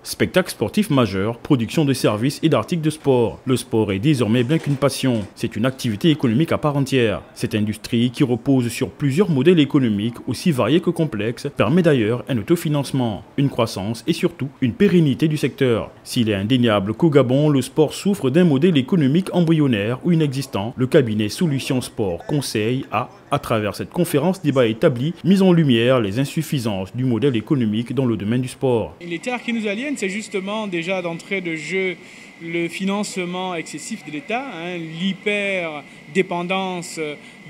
Spectacle sportif majeur, production de services et d'articles de sport. Le sport est désormais bien qu'une passion. C'est une activité économique à part entière. Cette industrie, qui repose sur plusieurs modèles économiques aussi variés que complexes, permet d'ailleurs un autofinancement, une croissance et surtout une pérennité du secteur. S'il est indéniable qu'au Gabon, le sport souffre d'un modèle économique embryonnaire ou inexistant, le cabinet Solutions Sport Conseil a, à travers cette conférence débat établi, mis en lumière les insuffisances du modèle économique dans le domaine du sport. Les terres qui nous aliènent, c'est justement déjà d'entrée de jeu le financement excessif de l'État, l'hyper-dépendance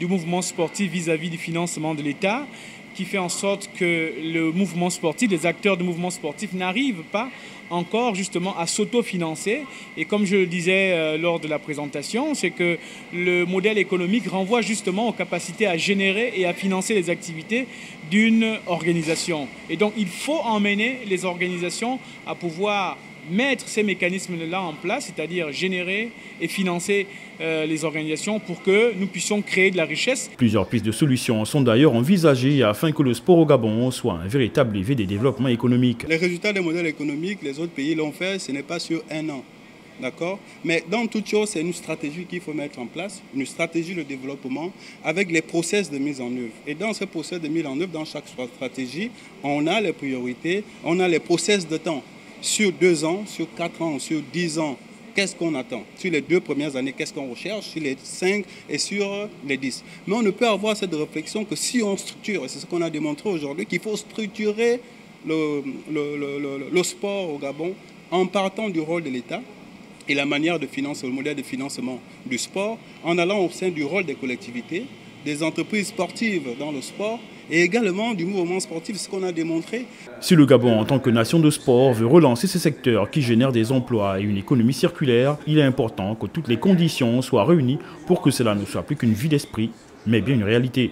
du mouvement sportif vis-à-vis du financement de l'État, qui fait en sorte que le mouvement sportif, les acteurs du mouvement sportif n'arrivent pas encore justement à s'autofinancer. Et comme je le disais lors de la présentation, c'est que le modèle économique renvoie justement aux capacités à générer et à financer les activités d'une organisation. Et donc il faut emmener les organisations à pouvoir mettre ces mécanismes-là en place, c'est-à-dire générer et financer les organisations pour que nous puissions créer de la richesse. Plusieurs pistes de solutions sont d'ailleurs envisagées afin que le sport au Gabon soit un véritable levier des développements économiques. Les résultats des modèles économiques, les autres pays l'ont fait, ce n'est pas sur un an. D'accord? Mais dans toute chose, c'est une stratégie qu'il faut mettre en place, une stratégie de développement avec les process de mise en œuvre. Et dans ce process de mise en œuvre, dans chaque stratégie, on a les priorités, on a les process de temps. Sur 2 ans, sur 4 ans, sur 10 ans, qu'est-ce qu'on attend? Sur les 2 premières années, qu'est-ce qu'on recherche? Sur les 5 et sur les 10. Mais on ne peut avoir cette réflexion que si on structure, et c'est ce qu'on a démontré aujourd'hui, qu'il faut structurer le sport au Gabon en partant du rôle de l'État et la manière de financer, le modèle de financement du sport, en allant au sein du rôle des collectivités, des entreprises sportives dans le sport et également du mouvement sportif, ce qu'on a démontré. Si le Gabon, en tant que nation de sport, veut relancer ce secteur qui génère des emplois et une économie circulaire, il est important que toutes les conditions soient réunies pour que cela ne soit plus qu'une vue d'esprit, mais bien une réalité.